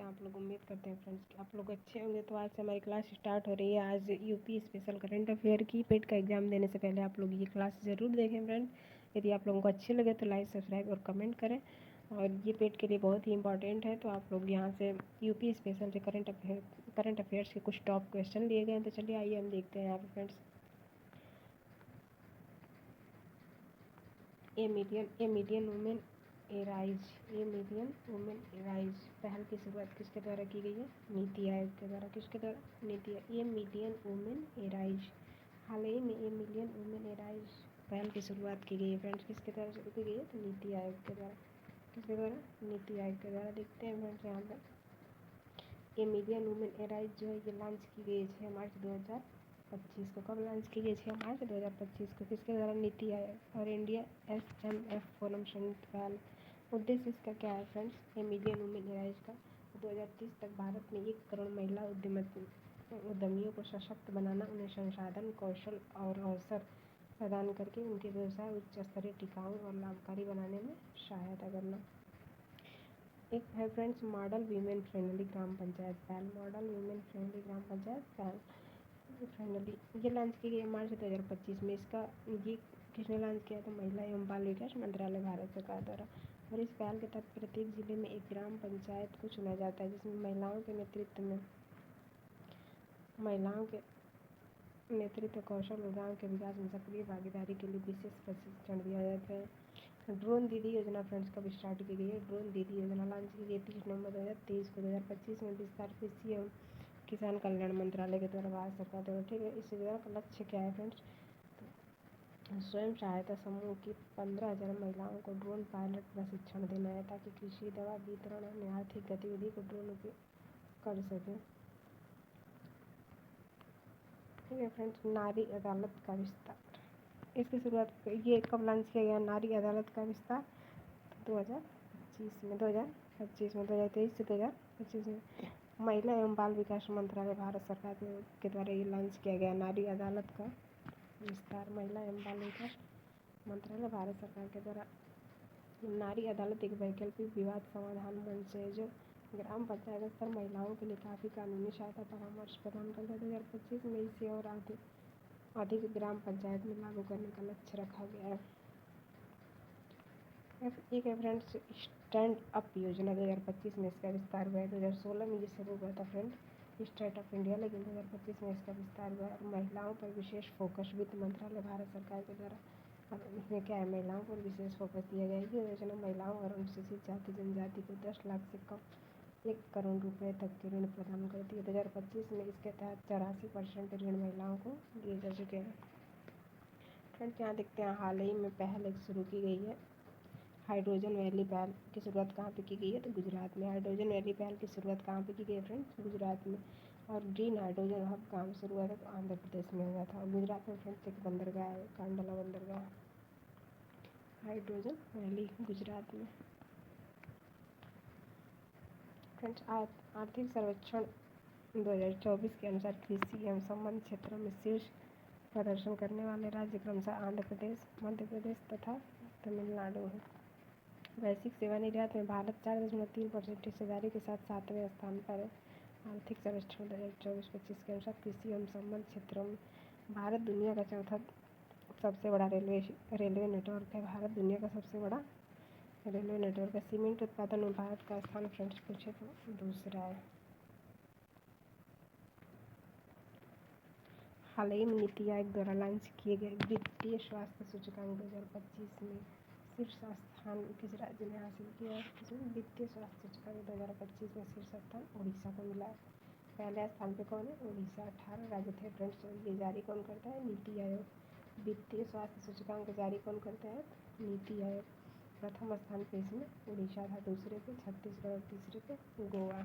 आप लोग? उम्मीद करते हैं फ्रेंड्स कि आप लोग अच्छे होंगे। तो आज से हमारी क्लास स्टार्ट हो रही है। आज यूपी स्पेशल करंट अफेयर की पेट का एग्जाम देने से पहले आप लोग ये क्लास ज़रूर देखें फ्रेंड्स। यदि आप लोगों को अच्छे लगे तो लाइक, सब्सक्राइब और कमेंट करें। और ये पेट के लिए बहुत ही इंपॉर्टेंट है। तो आप लोग यहाँ से यूपी स्पेशल से करंट अफेयर्स के कुछ टॉप क्वेश्चन लिए गए हैं। तो चलिए आइए हम देखते हैं यहाँ पे friends. A million women arise पहल की शुरुआत किसके द्वारा की गई है? नीति आयोग के द्वारा। किसके द्वारा? NITI Aayog. A million women arise, हाल ही में ए मिलियन वुमेन एराइज पहल की शुरुआत की गई है फ्रेंड्स। किसके द्वारा शुरू की गई है? तो नीति आयोग के द्वारा। किसके द्वारा? नीति आयोग के द्वारा। देखते हैं फ्रेंड्स यहाँ पर ए मिलियन वुमेन एराइज जो है ये लॉन्च की गई 6 मार्च 2025 को। कब लॉन्च की गई? 6 मार्च 2025 को। किसके द्वारा? नीति आयोग और इंडिया SMF फोरम संयुक्त पहल। उद्देश्य इसका क्या है friends? A million women arise का 2030 तक भारत में 1 करोड़ महिला उद्यमियों को सशक्त बनाना, उन्हें संसाधन, कौशल और अवसर प्रदान करके उनके व्यवसाय उच्च स्तरीय, टिकाऊ और लाभकारी बनाने में सहायता करना। एक है फ्रेंड्स मॉडल वीमेन फ्रेंडली ग्राम पंचायत पहल। मॉडल वीमेन फ्रेंडली ग्राम पंचायत पहल फ्रेंडली ये लॉन्च की गई मार्च 2025 में। इसका ये किसने लॉन्च किया? तो महिला एवं बाल विकास मंत्रालय, भारत सरकार द्वारा। और इस पहल के तहत प्रत्येक जिले में एक ग्राम पंचायत को चुना जाता है, जिसमें महिलाओं के नेतृत्व, कौशल और गाँव के विकास में सक्रिय भागीदारी के लिए विशेष प्रशिक्षण दिया जाता है। ड्रोन दीदी योजना फ्रेंड्स कब स्टार्ट की गई है? ड्रोन दीदी योजना लॉन्च की गई 30 नवंबर 2023 को। 2025 में विस्तार कृषि एवं किसान कल्याण मंत्रालय के द्वारा, भारत सरकार द्वारा। ठीक है, इस योजना का लक्ष्य क्या है फ्रेंड्स? तो स्वयं सहायता समूह की 15,000 महिलाओं को ड्रोन पायलट प्रशिक्षण देना है, ताकि कृषि, दवा वितरण और आर्थिक गतिविधि को ड्रोन उपयोग कर सकें। ठीक है फ्रेंड्स, नारी अदालत का विस्तार। इसकी शुरुआत ये कब लॉन्च किया गया? नारी अदालत का विस्तार 2025 में, 2023 से 2025 में। महिला एवं बाल विकास मंत्रालय, भारत सरकार के द्वारा ये लॉन्च किया गया नारी अदालत का विस्तार। महिला एवं बाल विकास मंत्रालय, भारत सरकार के द्वारा। नारी अदालत एक वैकल्पिक विवाद समाधान मंच है जो ग्राम पंचायत स्तर महिलाओं के लिए काफ़ी कानूनी सहायता परामर्श प्रदान करता है। 2025 में इसे और अधिक ग्राम पंचायत में लागू करने का लक्ष्य रखा गया है। एक है फ्रेंड्स स्टैंड अप योजना। 2025 में इसका विस्तार हुआ है। 2016 में ये शुरू हुआ था फ्रेंड स्टार्ट अप इंडिया, लेकिन 2025 में इसका विस्तार हुआ है। महिलाओं पर विशेष फोकस, वित्त मंत्रालय, भारत सरकार के द्वारा। अब इसमें क्या है? महिलाओं पर विशेष फोकस दिया गया है। ये योजना महिलाओं और अनुसूचित जाति जनजाति को 10 लाख से कम 1 करोड़ रुपए तक के ऋण प्रदान करती है। 2025 में इसके तहत 84% ऋण महिलाओं को दिए जा चुके हैं। फ्रेंड्स यहाँ देखते हैं हाल ही में पहल एक शुरू की गई है, हाइड्रोजन वैली पहल की शुरुआत कहाँ पे की गई है? तो गुजरात में। हाइड्रोजन वैली पहल की शुरुआत कहाँ पे की गई है फ्रेंड्स? गुजरात में। और ग्रीन हाइड्रोजन हब कहाँ से शुरू हुआ था? तो आंध्र प्रदेश में हुआ था। और गुजरात में फ्रेंड्स एक बंदरगाह है, कांडला बंदरगाह। हाइड्रोजन वैली गुजरात में। फ्रेंड्स आर्थिक सर्वेक्षण 2024 के अनुसार कृषि एवं संबंध क्षेत्रों में शीर्ष प्रदर्शन करने वाले राज्य क्रमशः आंध्र प्रदेश, मध्य प्रदेश तथा तमिलनाडु है। वैश्विक सेवा निर्यात में भारत 4.3% हिस्सेदारी के साथ 7वें स्थान पर है। आर्थिक सर्वेक्षण 2024-25 के अनुसार कृषि एवं संबंध क्षेत्रों में भारत दुनिया का चौथा सबसे बड़ा रेलवे नेटवर्क है। भारत दुनिया का सबसे बड़ा रेलवे नेटवर्क है। सीमेंट उत्पादन में भारत का स्थान फ्रेंड्स पूछे तो दूसरा है। हाल ही में नीति आयोग द्वारा लॉन्च किए गए वित्तीय स्वास्थ्य सूचकांक 2025 में शीर्ष स्थान किस राज्य ने हासिल किया है? वित्तीय स्वास्थ्य सूचकांक 2025 में शीर्ष स्थान उड़ीसा को मिला है। पहले स्थान पे कौन है? उड़ीसा। 18 राज्य थे फ्रेंड्स। ये जारी कौन करता है? नीति आयोग। वित्तीय स्वास्थ्य सूचकांक जारी कौन करता है? नीति आयोग। प्रथम स्थान पे इसमें उड़ीसा था, दूसरे पे छत्तीसगढ़ और तीसरे पे गोवा।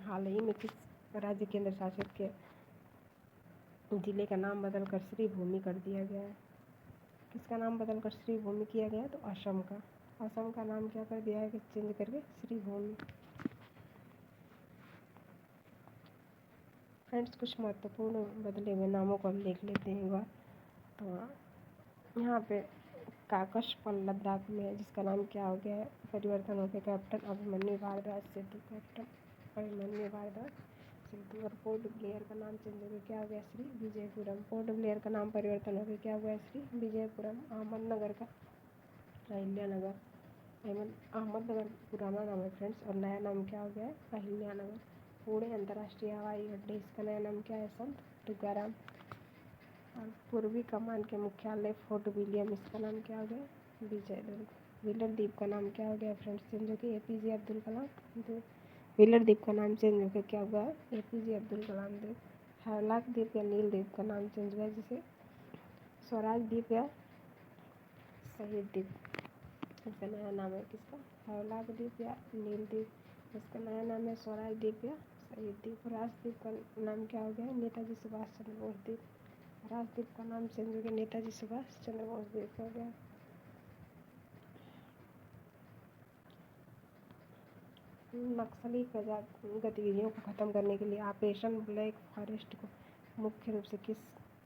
हाल ही में किस राज्य केंद्र शासित के जिले का नाम बदलकर श्रीभूमि कर दिया गया है? किसका नाम बदलकर श्रीभूमि किया गया है? तो असम का। असम का नाम क्या कर दिया है? कि चेंज करके श्रीभूमि। फ्रेंड्स कुछ महत्वपूर्ण बदले हुए नामों को हम देख लेते हैं एक बार। तो यहाँ पे काकश पर लद्दाख में, जिसका नाम क्या हो गया है, परिवर्तन हो गया कैप्टन अभिमन्यु भारद्वाज सेतु, कैप्टन अभिमन्यु भारद्वाज सेतु। और पोर्ट ब्लेयर का नाम चेंज हो गया, क्या हो गया, श्री विजयपुरम। पोर्ट ब्लेयर का नाम परिवर्तन हो गया, क्या हुआ, श्री विजयपुरम। अहमदनगर का अहिल्यानगर, अहमदनगर पुराना नाम है फ्रेंड्स, और नया नाम क्या हो गया है, अहिल्यानगर। पुणे अंतर्राष्ट्रीय हवाई अड्डे, इसका नया नाम क्या है, संत तुकाराम। और पूर्वी कमान के मुख्यालय फोर्ट विलियम, इसका नाम क्या हो गया, विजयदुर्ग। व्हीलर द्वीप का नाम क्या हो गया फ्रेंड्स, चेंज हो गया, APJ अब्दुल कलाम द्वीप। व्हीलर द्वीप का नाम चेंज हो गया, क्या हुआ है, APJ अब्दुल कलाम द्वीप। हैवलॉक द्वीप या नील द्वीप का नाम चेंज हुआ है, जिसे स्वराज द्वीप या शहीद द्वीप, इसका नया नाम है किसका, हैवलॉक द्वीप या नील द्वीप। इसका नया नाम है स्वराज द्वीप या शहीद द्वीप। राजद्वीप का नाम क्या हो गया, नेताजी सुभाष चंद्र बोस द्वीप। राजद्वीप का नाम चेंज हो गया, नेताजी सुभाष चंद्र बोस द्वीप हो गया। नक्सली गतिविधियों को खत्म करने के लिए ऑपरेशन ब्लैक फॉरेस्ट को मुख्य रूप से किस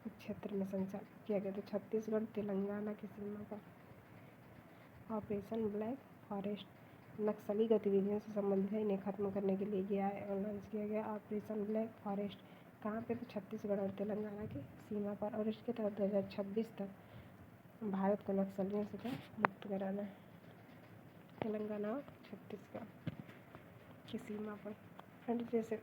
क्षेत्र में संचालित किया गया, तो छत्तीसगढ़ तेलंगाना की सीमा पर। ऑपरेशन ब्लैक फॉरेस्ट नक्सली गतिविधियों से संबंधित है, इन्हें खत्म करने के लिए किया है, लॉन्च किया गया ऑपरेशन ब्लैक फॉरेस्ट। कहाँ पे, तो छत्तीसगढ़ और तेलंगाना की सीमा पर। और इसके तहत 2026 तक भारत को नक्सलियों से मुक्त कराना है, तेलंगाना और छत्तीसगढ़ की सीमा पर। फ्रेंड्स, जैसे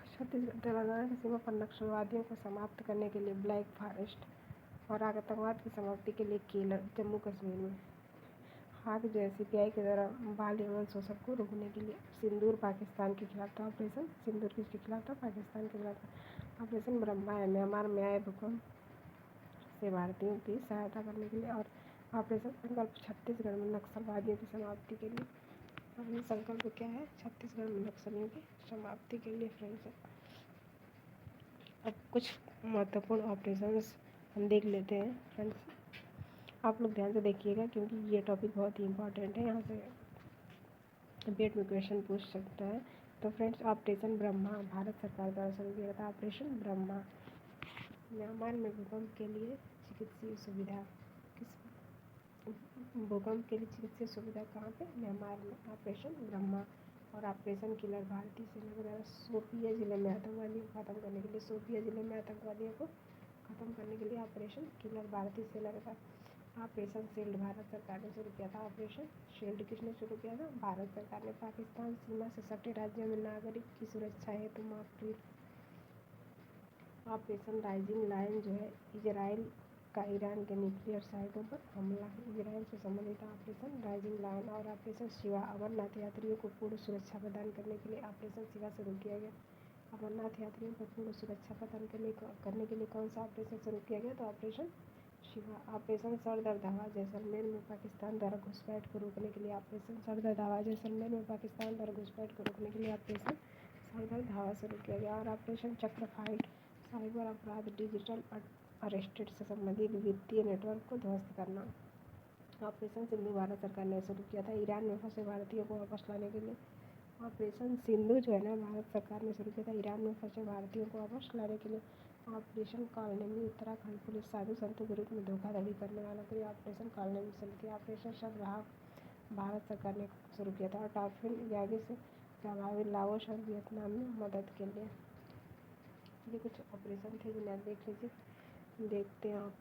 छत्तीसगढ़ तेलंगाना की सीमा पर नक्सलवादियों को समाप्त करने के लिए ब्लैक फॉरेस्ट, और आतंकवाद की समाप्ति के लिए केलर, जम्मू कश्मीर में। हाथ जो है CPI के द्वारा बाल यौन शोषण को रोकने के लिए सिंदूर पाकिस्तान के खिलाफ था, ऑपरेशन सिंदूर किसके खिलाफ था, पाकिस्तान के खिलाफ था। ऑपरेशन ब्रह्मा है म्यांमार में आए भूकंप से भारतीयों की सहायता करने के लिए। और ऑपरेशन संकल्प छत्तीसगढ़ में नक्सलवादियों की समाप्ति के लिए। और संकल्प क्या है, छत्तीसगढ़ में नक्सलियों की समाप्ति के लिए फ्रेंड्स। अब कुछ महत्वपूर्ण ऑपरेशंस हम देख लेते हैं फ्रेंड्स, आप लोग ध्यान से देखिएगा क्योंकि ये टॉपिक बहुत ही इंपॉर्टेंट है, यहाँ से बीएड में क्वेश्चन पूछ सकता है। तो फ्रेंड्स, ऑपरेशन ब्रह्मा भारत सरकार द्वारा शुरू किया था, ऑपरेशन ब्रह्मा। म्यांमार में भूकंप के लिए चिकित्सीय सुविधा, भूकंप के लिए चिकित्सीय सुविधा कहाँ पे, म्यांमार में, ऑपरेशन ब्रह्मा। और ऑपरेशन किलर भारतीय सेना के द्वारा शोपिया जिले में आतंकवादियों को खत्म करने के लिए, शोपिया जिले में आतंकवादियों को खत्म करने के लिए ऑपरेशन किलर भारतीय सेना के साथ। ऑपरेशन शील्ड भारत सरकार ने शुरू किया था, ऑपरेशन शील्ड किसने शुरू किया था, भारत सरकार ने। पाकिस्तान सीमा से सटे राज्यों में नागरिक की सुरक्षा हेतु मार्कफील्ड। ऑपरेशन राइजिंग लायन जो है इजराइल का ईरान के न्यूक्लियर साइटों पर हमला, इजराइल से संबंधित ऑपरेशन राइजिंग लायन। और ऑपरेशन शिवा अमरनाथ यात्रियों को पूर्ण सुरक्षा प्रदान करने के लिए ऑपरेशन शिवा शुरू किया गया। अमरनाथ यात्रियों को पूर्ण सुरक्षा प्रदान करने के लिए कौन सा ऑपरेशन शुरू किया गया, तो ऑपरेशन शिवा। ऑपरेशन सरदर्द हवा जैसलमेर में पाकिस्तान द्वारा घुसपैठ को रोकने के लिए, ऑपरेशन सरदर्द हवा जैसलमेर में पाकिस्तान द्वारा घुसपैठ को रोकने के लिए ऑपरेशन सरदर्द हवा शुरू किया गया। और ऑपरेशन चक्र फाइट साइबर अपराध, डिजिटल अरेस्टेड से संबंधित वित्तीय नेटवर्क को ध्वस्त करना। ऑपरेशन सिंधु भारत सरकार ने शुरू किया था, ईरान में फंसे भारतीयों को वापस लाने के लिए। ऑपरेशन सिंधु जो है ना, भारत सरकार ने शुरू किया था, ईरान में फंसे भारतीयों को वापस लाने के लिए। ऑपरेशन कॉलनेमी उत्तराखंड पुलिस साधु संतों के रूप में धोखाधड़ी करने वालों के लिए ऑपरेशन कॉलनेमी शुरू किया। ऑपरेशन शबराह भारत सरकार ने शुरू किया था। और टाइफून यागी से प्रभावित लाओस और वियतनाम में मदद के लिए। ये कुछ ऑपरेशन थे जिन्हें आप देख लीजिए। देखते हैं आप,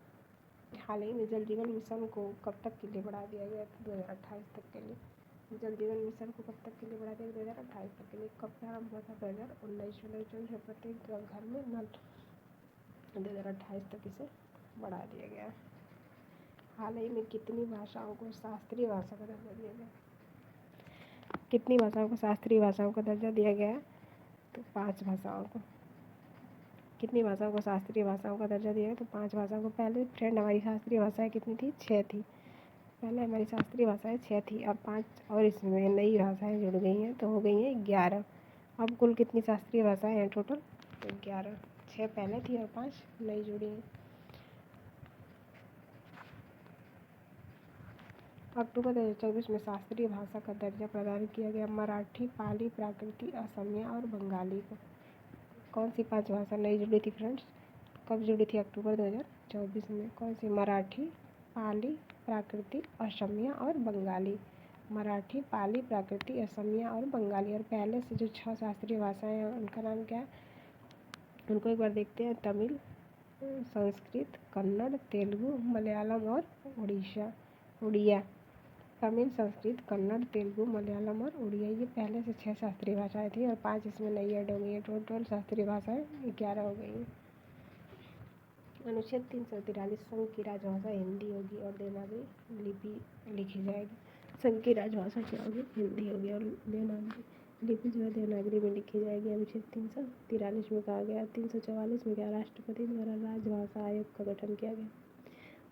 हाल ही में जल जीवन मिशन को कब तक के लिए बढ़ा दिया गया, 2028 तक के लिए। जल जीवन मिशन को कब तक के लिए बढ़ा दिया, 2028 तक के लिए। कब प्रारंभ हुआ था, 2019 में। प्रत्येक घर में नल, 2028 तक इसे बढ़ा दिया गया। हाल ही में कितनी भाषाओं को शास्त्रीय भाषा का दर्जा दिया गया, कितनी भाषाओं को शास्त्रीय भाषाओं का दर्जा दिया गया, तो 5 भाषाओं को। कितनी भाषाओं को शास्त्रीय भाषाओं का दर्जा दिया है, तो 5 भाषाओं को। पहले फ्रेंड हमारी शास्त्रीय भाषाएं कितनी थी, 6 थी। पहले हमारी शास्त्रीय भाषाएं 6 थी, अब 5 और इसमें नई भाषाएं जुड़ गई हैं, तो हो गई हैं 11। अब कुल कितनी शास्त्रीय भाषाएं हैं टोटल, तो 11। 6 पहले थी और 5 नई जुड़ी हैं। अक्टूबर 2024 में शास्त्रीय भाषा का दर्जा प्रदान किया गया मराठी, पाली, प्राकृतिक, असमिया और बंगाली को। कौन सी 5 भाषा नई जुड़ी थी फ्रेंड्स, कब जुड़ी थी? अक्टूबर 2024 में। कौन सी? मराठी, पाली, प्राकृतिक, असमिया और बंगाली। मराठी, पाली, प्राकृतिक, असमिया और बंगाली। और पहले से जो 6 शास्त्रीय भाषाएं हैं उनका नाम क्या है? उनको एक बार देखते हैं। तमिल, संस्कृत, कन्नड़, तेलुगु, मलयालम और उड़िया। तमिल, संस्कृत, कन्नड़, तेलुगु, मलयालम और उड़िया, ये पहले से 6 शास्त्रीय भाषाएं थी और 5 इसमें नई ऐड हो गई हैं। टोटल शास्त्रीय भाषाएं 11 हो गई हैं। अनुच्छेद 343, संघ की राजभाषा हिंदी होगी और देवनागरी लिपि लिखी जाएगी। संघ की राजभाषा क्या होगी? हिंदी होगी और देवनागरी लिपि जो है देवनागरी में लिखी जाएगी। अनुच्छेद 343 में कहा गया। 344 में क्या? राष्ट्रपति द्वारा राजभाषा आयोग का गठन किया गया।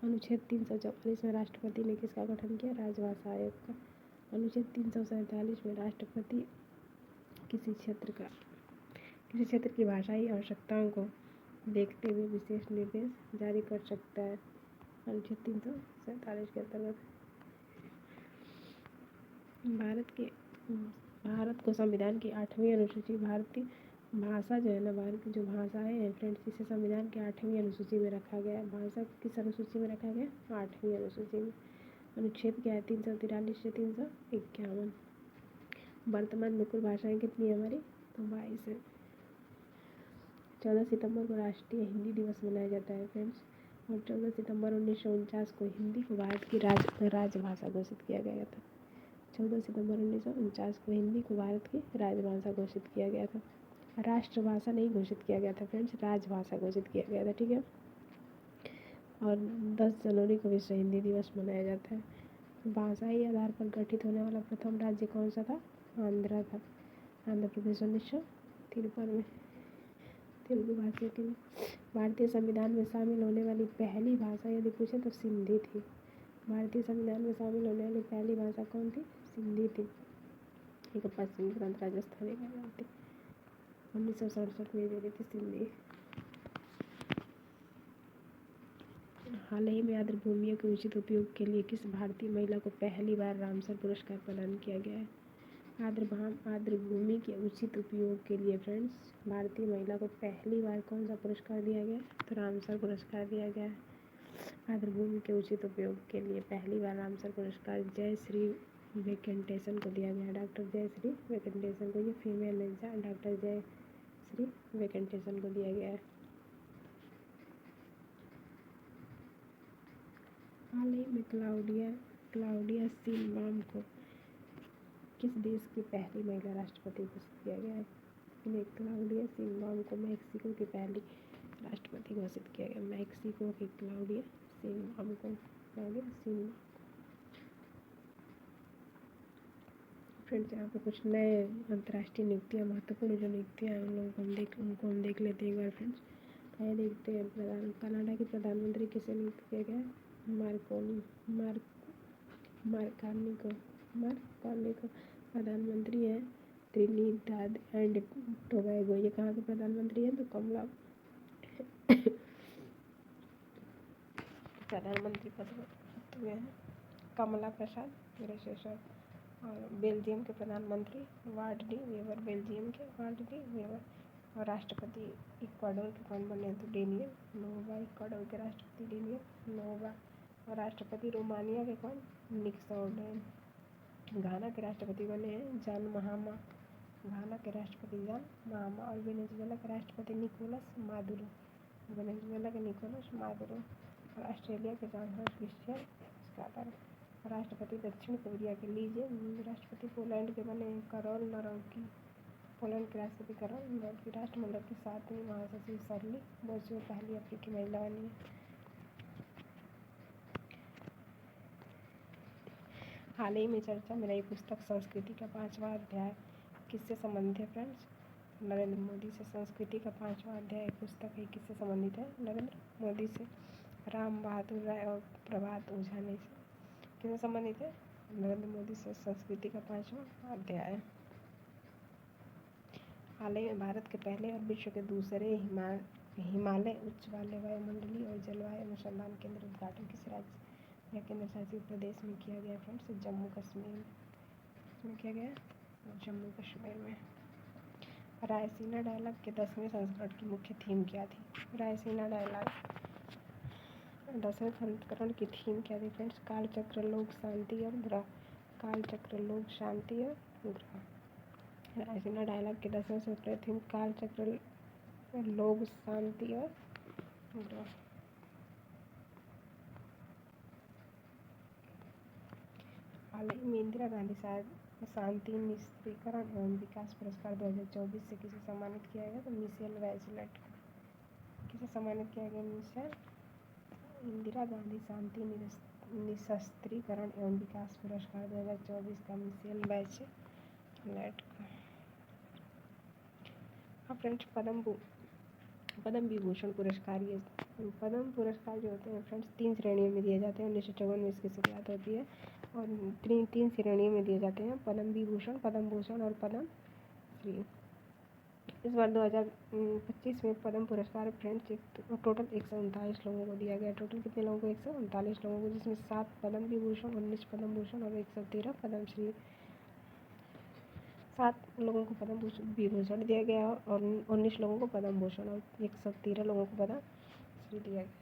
अनुच्छेद 344 में राष्ट्रपति ने किसका गठन किया? राजभाषा आयोग का। अनुच्छेद 347 में राष्ट्रपति किसी क्षेत्र की भाषाई आवश्यकताओं को देखते हुए विशेष निर्देश जारी कर सकता है। अनुच्छेद 347 के अंतर्गत भारत को संविधान की 8वीं अनुसूची भारतीय भाषा जो है ना, भारत की जो भाषाएं हैं फ्रेंड्स, इसे संविधान की 8वीं अनुसूची में रखा गया है। भाषा किस अनुसूची में रखा गया? 8वीं अनुसूची में। अनुच्छेद क्या है? 343 से 351। वर्तमान में कुल भाषाएं कितनी है हमारी? तो 22 है। 14 सितंबर को राष्ट्रीय हिंदी दिवस मनाया जाता है फ्रेंड्स। और 14 सितंबर 1949 को हिंदी को भारत की राजभाषा घोषित किया गया था। 14 सितंबर 1949 को हिंदी को भारत की राजभाषा घोषित किया गया था। राष्ट्रभाषा नहीं घोषित किया गया था फ्रेंड्स, राजभाषा घोषित किया गया था, ठीक है। और 10 जनवरी को विश्व हिंदी दिवस मनाया जाता है। भाषाई आधार पर गठित होने वाला प्रथम राज्य कौन सा था? आंध्र था। आंध्र प्रदेश 1953 में तेलुगु भाषा के लिए। भारतीय संविधान में शामिल होने वाली पहली भाषा यदि पूछे तो सिंधी थी। भारतीय संविधान में शामिल होने वाली पहली भाषा कौन थी? सिंधी थी। एक पश्चिमी प्रांत राजस्थानी में थी। 1967 में जोड़ी थी सिंधी। हाल ही में आर्द्र भूमियों के उचित उपयोग के लिए किस भारतीय महिला को पहली बार रामसर पुरस्कार प्रदान किया गया है? आर्द्र भूमि के उचित उपयोग के लिए फ्रेंड्स भारतीय महिला को पहली बार कौन सा पुरस्कार दिया गया? तो रामसर पुरस्कार दिया गया है। आर्द्र भूमि के उचित उपयोग के लिए पहली बार रामसर पुरस्कार जयश्री वेंकटेशन को दिया गया। डॉक्टर जयश्री वेंकटेशन को, ये फीमेल है, डॉक्टर जयश्री वेंकटेशन को दिया गया है। हाल ही में क्लाउडिया शिनबाम को किस देश की पहली महिला राष्ट्रपति घोषित किया गया है? क्लाउडिया शिनबाम को मैक्सिको की पहली राष्ट्रपति घोषित किया गया। मैक्सिको की क्लाउडिया शिनबाम को। फ्रेंड्स, यहाँ पे कुछ नए अंतर्राष्ट्रीय नियुक्तियाँ, महत्वपूर्ण जो नियुक्तियाँ हैं उनको हम देख लेते हैं एक बार फ्रेंड्स। पहले देखते हैं कनाडा के प्रधानमंत्री किसे नियुक्त किया गया है? मार्कानी को प्रधानमंत्री है त्रिनिदाद एंड टोबैगो। ये कहाँ के प्रधानमंत्री हैं? तो प्रधानमंत्री पद हुए हैं कमला प्रसाद ग्रेसेसर। और बेल्जियम के प्रधानमंत्री वार्ड डी वेवर, बेल्जियम के वार्ड डी वेवर। और राष्ट्रपति इक्वाडोर के कौन बने? तो डेनियल नोबा, इक्वाडोर के राष्ट्रपति डेनियल नोबा। और राष्ट्रपति रोमानिया के कौन? निक्सोडेन। घाना के राष्ट्रपति बने हैं जॉन महामा। घाना के राष्ट्रपति जॉन महामा। और वेनेजुएला के राष्ट्रपति निकोलस मादुरो। वेनेजुएला के निकोलस मादुरो। और ऑस्ट्रेलिया के जॉन क्रिस्टियन स्टार्टर। राष्ट्रपति दक्षिण कोरिया के लीजे। राष्ट्रपति पोलैंड के बने करोल नरोकी। पोलैंड के राष्ट्रपति करोल नरोकी। राष्ट्रमंडल की 7वीं महासचिव शर्ली बोसवे पहली अफ्रीकी महिला बनी है। हाल ही में चर्चा में रही पुस्तक संस्कृति का 5वां अध्याय किससे संबंधित है फ्रेंड्स? नरेंद्र मोदी से। संस्कृति का 5वां अध्याय पुस्तक है, किससे संबंधित है? नरेंद्र मोदी से। राम बहादुर राय और प्रभात ओझा ने किससे संबंधित है? नरेंद्र मोदी से। संस्कृति का 5वां अध्याय। हाल ही में भारत के पहले और विश्व के दूसरे हिमालय उच्च वायुमंडलीय और जलवायु अनुसंधान केंद्र उद्घाटन किस राज्य या केंद्र शासित प्रदेश में किया गया फ्रेंड्स? जम्मू कश्मीर में किया गया। जम्मू कश्मीर में। रायसीना डायलॉग के 10वें संस्करण की मुख्य थीम क्या थी? रायसीना डायलॉग 10वें संस्करण की थीम क्या थी फ्रेंड्स? कालचक्र, लोक शांति और ग्रह। कालचक्र, लोक शांति और ग्रह। रायसीना डायलॉग के 10वें संस्करण की थीम कालचक्र, लोक शांति और ग्रह। हाल ही में इंदिरा गांधी शांति निस्त्रीकरण एवं विकास पुरस्कार 2024 से किसे सम्मानित किया गया? तो मिशेल बैचेलेट। किसे सम्मानित किया गया? इंदिरा गांधी शांति निशस्त्रीकरण एवं विकास पुरस्कार 2024 का मिशेल बैचेलेट का। हाँ फ्रेंड्स, पद्म विभूषण पुरस्कार, ये पद्म पुरस्कार जो होते हैं फ्रेंड्स 3 श्रेणियों में दिए जाते हैं। 1954 में इसकी शुरुआत होती है और तीन श्रेणियों में दिए जाते हैं, पद्म विभूषण, पद्म भूषण और पद्म श्री। इस बार 2025 में पद्म पुरस्कार फ्रेंड्स टोटल 139 लोगों को दिया गया। टोटल कितने लोगों को? 139 लोगों को, जिसमें 7 पद्म विभूषण, 19 पद्म भूषण और 113 पद्म श्री। 7 लोगों को पद्म विभूषण दिया गया और 19 लोगों को पद्म भूषण और 113 लोगों को पद्म श्री दिया गया।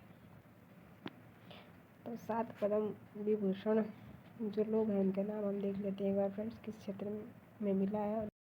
तो 7 पद्म विभूषण जो लोग हैं उनके नाम हम देख लेते हैं एक बार फ्रेंड्स, किस क्षेत्र में मिला है।